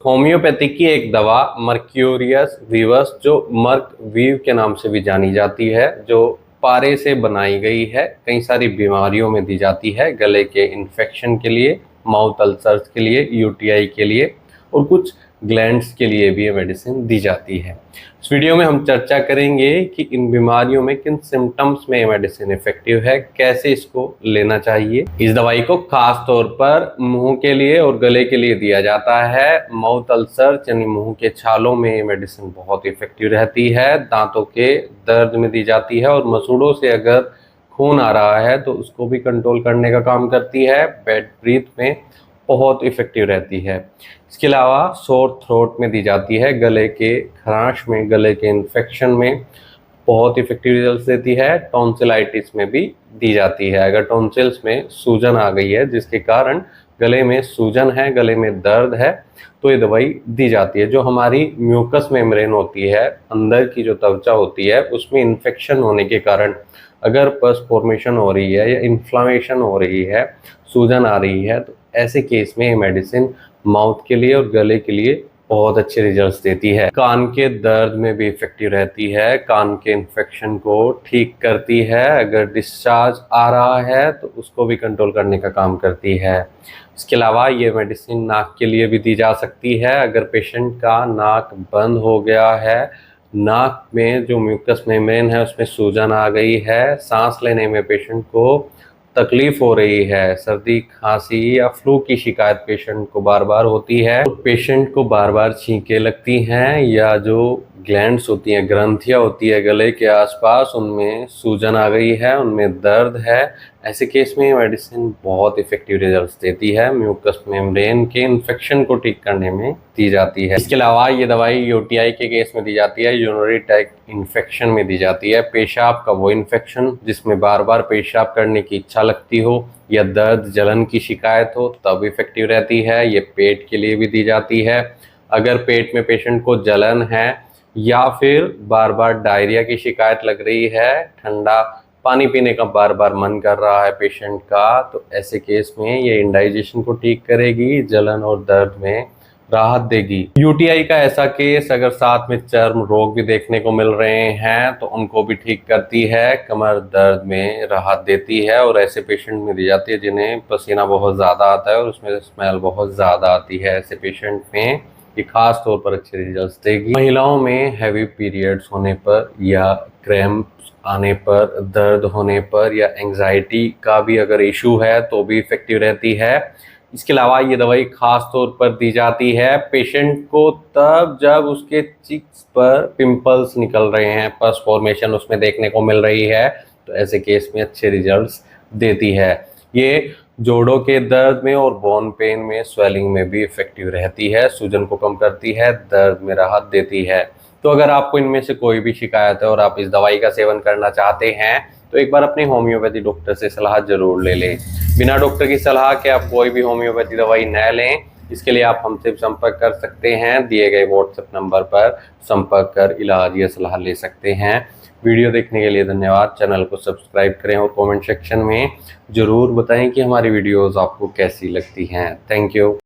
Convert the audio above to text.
Homeopathy की एक दवा मर्क्यूरियस वीवस, जो मर्क वीव के नाम से भी जानी जाती है, जो पारे से बनाई गई है, कई सारी बीमारियों में दी जाती है। गले के इन्फेक्शन के लिए, माउथ अल्सर्स के लिए, यूटीआई के लिए और कुछ ग्लैंड्स के लिए भी ये मेडिसिन दी जाती है। इस वीडियो में हम चर्चा करेंगे कि इन बीमारियों में किन सिम्टम्स में ये मेडिसिन इफेक्टिव है, कैसे इसको लेना चाहिए। इस दवाई को खास तौर पर मुंह के लिए और गले के लिए दिया जाता है। माउथ अल्सर यानी मुंह के छालों में ये मेडिसिन बहुत इफेक्टिव रहती है। दांतों के दर्द में दी जाती है और मसूड़ों से अगर खून आ रहा है तो उसको भी कंट्रोल करने का काम करती है। बैड ब्रीथ में बहुत इफेक्टिव रहती है। इसके अलावा सोर थ्रोट में दी जाती है, गले के खराश में, गले के इन्फेक्शन में बहुत इफेक्टिव रिजल्ट देती है। टॉन्सिलाइटिस में भी दी जाती है। अगर टॉन्सिल्स में सूजन आ गई है, जिसके कारण गले में सूजन है, गले में दर्द है, तो ये दवाई दी जाती है। जो हमारी म्यूकस मेम्ब्रेन होती है, अंदर की जो त्वचा होती है, उसमें इन्फेक्शन होने के कारण अगर पस फॉर्मेशन हो रही है या इन्फ्लामेशन हो रही है, सूजन आ रही है, तो ऐसे केस में ये मेडिसिन माउथ के लिए और गले के लिए बहुत अच्छे रिजल्ट्स देती है। कान के दर्द में भी इफेक्टिव रहती है, कान के इन्फेक्शन को ठीक करती है। अगर डिस्चार्ज आ रहा है तो उसको भी कंट्रोल करने का काम करती है। इसके अलावा ये मेडिसिन नाक के लिए भी दी जा सकती है। अगर पेशेंट का नाक बंद हो गया है, नाक में जो म्यूकस मेम्ब्रेन है उसमें सूजन आ गई है, सांस लेने में पेशेंट को तकलीफ हो रही है, सर्दी खांसी या फ्लू की शिकायत पेशेंट को बार बार होती है, तो पेशेंट को बार बार छींकें लगती हैं, या जो ग्लैंड्स होती हैं, ग्रंथियां होती है गले के आसपास, उनमें सूजन आ गई है, उनमें दर्द है, ऐसे केस में मेडिसिन बहुत इफेक्टिव रिजल्ट्स देती है। म्यूकस मेम्ब्रेन के इन्फेक्शन को ठीक करने में दी जाती है। इसके अलावा ये दवाई यूटीआई के केस में दी जाती है, यूरिनरी ट्रैक्ट इन्फेक्शन में दी जाती है। पेशाब का वो इन्फेक्शन जिसमें बार बार पेशाब करने की इच्छा लगती हो या दर्द जलन की शिकायत हो, तब इफेक्टिव रहती है। ये पेट के लिए भी दी जाती है। अगर पेट में पेशेंट को जलन है या फिर बार बार डायरिया की शिकायत लग रही है, ठंडा पानी पीने का बार बार मन कर रहा है पेशेंट का, तो ऐसे केस में ये इंडाइजेशन को ठीक करेगी, जलन और दर्द में राहत देगी। यूटीआई का ऐसा केस अगर साथ में चर्म रोग भी देखने को मिल रहे हैं तो उनको भी ठीक करती है, कमर दर्द में राहत देती है। और ऐसे पेशेंट में दी जाती है जिन्हें पसीना बहुत ज़्यादा आता है और उसमें स्मेल बहुत ज़्यादा आती है। ऐसे पेशेंट में ये खास तौर पर अच्छे रिजल्ट्स देगी। महिलाओं में हैवी पीरियड्स होने पर या क्रैम्प्स आने पर, दर्द होने पर या एंजाइटी का भी अगर इशू है तो भी इफेक्टिव रहती है। इसके अलावा ये दवाई खास तौर पर दी जाती है पेशेंट को तब जब उसके चिक्स पर पिंपल्स निकल रहे हैं, पस फॉर्मेशन उसमें देखने को मिल रही है, तो ऐसे केस में अच्छे रिजल्ट्स देती है। ये जोड़ों के दर्द में और बोन पेन में, स्वेलिंग में भी इफेक्टिव रहती है, सूजन को कम करती है, दर्द में राहत देती है। तो अगर आपको इनमें से कोई भी शिकायत है और आप इस दवाई का सेवन करना चाहते हैं तो एक बार अपने होम्योपैथी डॉक्टर से सलाह जरूर ले लें। बिना डॉक्टर की सलाह के आप कोई भी होम्योपैथी दवाई न लें। इसके लिए आप हमसे संपर्क कर सकते हैं, दिए गए व्हाट्सएप नंबर पर संपर्क कर इलाज या सलाह ले सकते हैं। वीडियो देखने के लिए धन्यवाद। चैनल को सब्सक्राइब करें और कमेंट सेक्शन में ज़रूर बताएं कि हमारी वीडियोस आपको कैसी लगती हैं। Thank you.